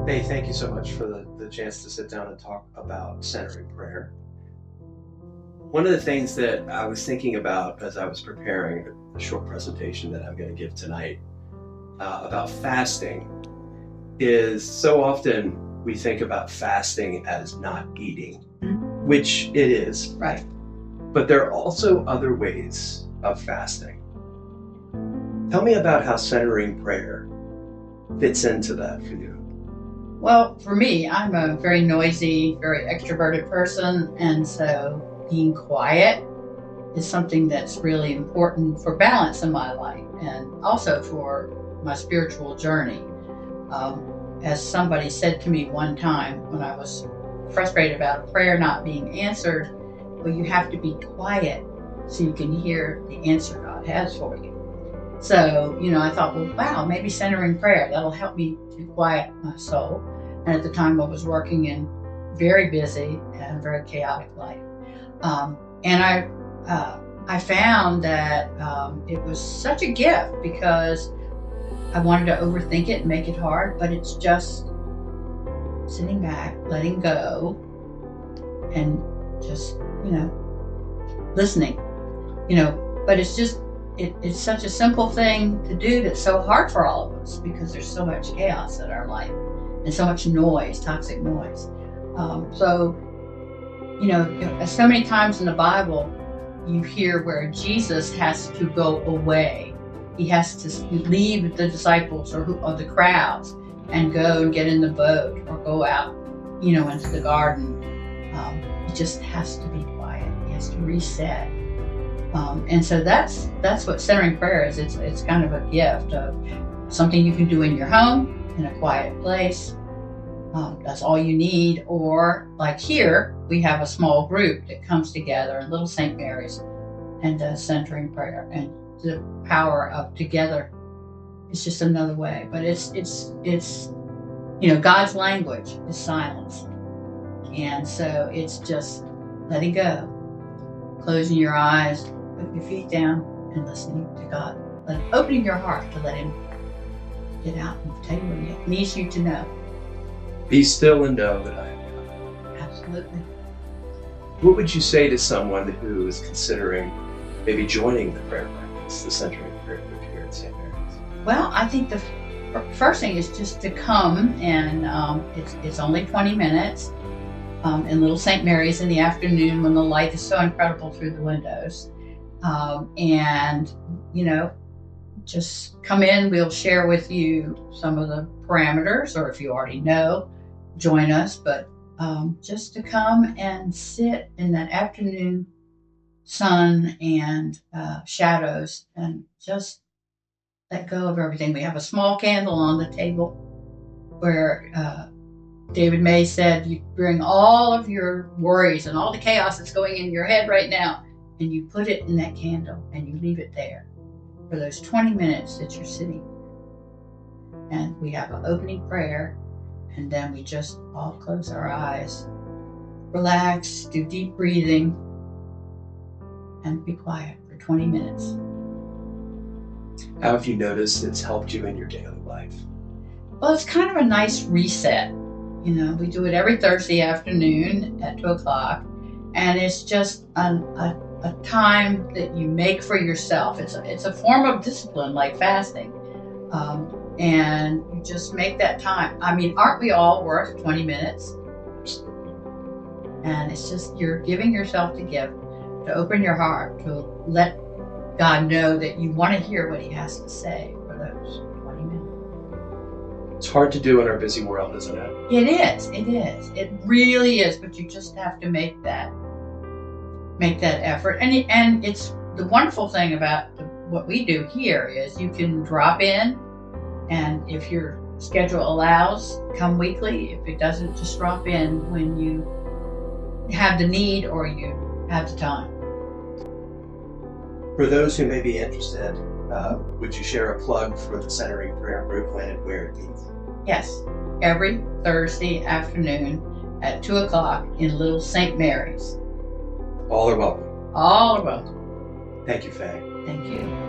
Hey, thank you so much for the chance to sit down and talk about centering prayer. One of the things that I was thinking about as I was preparing the short presentation that I'm going to give tonight about fasting is so often we think about fasting as not eating, which it is, Right. but there are also other ways of fasting. Tell me about how centering prayer fits into that for you. Well, for me, I'm a very noisy, very extroverted person, and so being quiet is something that's really important for balance in my life and also for my spiritual journey. As somebody said to me one time when I was frustrated about a prayer not being answered, well, you have to be quiet so you can hear the answer God has for you. So, I thought, well, wow, maybe centering prayer, that'll help me to quiet my soul. And at the time I was working in very busy and very chaotic life. And I found that it was such a gift because I wanted to overthink it and make it hard, but it's just sitting back, letting go, and just, listening, but it's such a simple thing to do that's so hard for all of us because there's so much chaos in our life and so much noise, toxic noise. So many times in the Bible, you hear where Jesus has to go away. He has to leave the disciples or the crowds and go and get in the boat or go out, into the garden. He just has to be quiet. He has to reset. And so that's what centering prayer is. It's kind of a gift of something you can do in your home, in a quiet place. That's all you need. Or like here, we have a small group that comes together in Little St. Mary's and does centering prayer. And the power of together is just another way. But it's God's language is silence. And so it's just letting go, closing your eyes, putting your feet down and listening to God. Opening your heart to let Him get out and tell you what He needs you to know. Be still and know that I am God. Absolutely. What would you say to someone who is considering maybe joining the prayer practice, the centering prayer group here at St. Mary's? Well, I think the first thing is just to come, and it's only 20 minutes in Little St. Mary's in the afternoon when the light is so incredible through the windows. Just come in. We'll share with you some of the parameters, or if you already know, join us. But just to come and sit in that afternoon sun and shadows and just let go of everything. We have a small candle on the table where David May said, you bring all of your worries and all the chaos that's going in your head right now, and you put it in that candle and you leave it there for those 20 minutes that you're sitting. And we have an opening prayer, and then we just all close our eyes, relax, do deep breathing, and be quiet for 20 minutes. How have you noticed it's helped you in your daily life? Well, it's kind of a nice reset. We do it every Thursday afternoon at 2:00, and it's just a time that you make for yourself. It's a form of discipline, like fasting, and you just make that time. I mean, aren't we all worth 20 minutes? And it's just you're giving yourself the gift to open your heart, to let God know that you want to hear what He has to say for those 20 minutes. It's hard to do in our busy world, isn't it? It is. It really is. But you just have to make that effort. And it's the wonderful thing about what we do here is you can drop in, and if your schedule allows, come weekly. If it doesn't, just drop in when you have the need or you have the time. For those who may be interested, would you share a plug for the centering prayer group, when and where it meets? Yes, every Thursday afternoon at 2:00 in Little St. Mary's. All are welcome. All are welcome. Thank you, Faye. Thank you.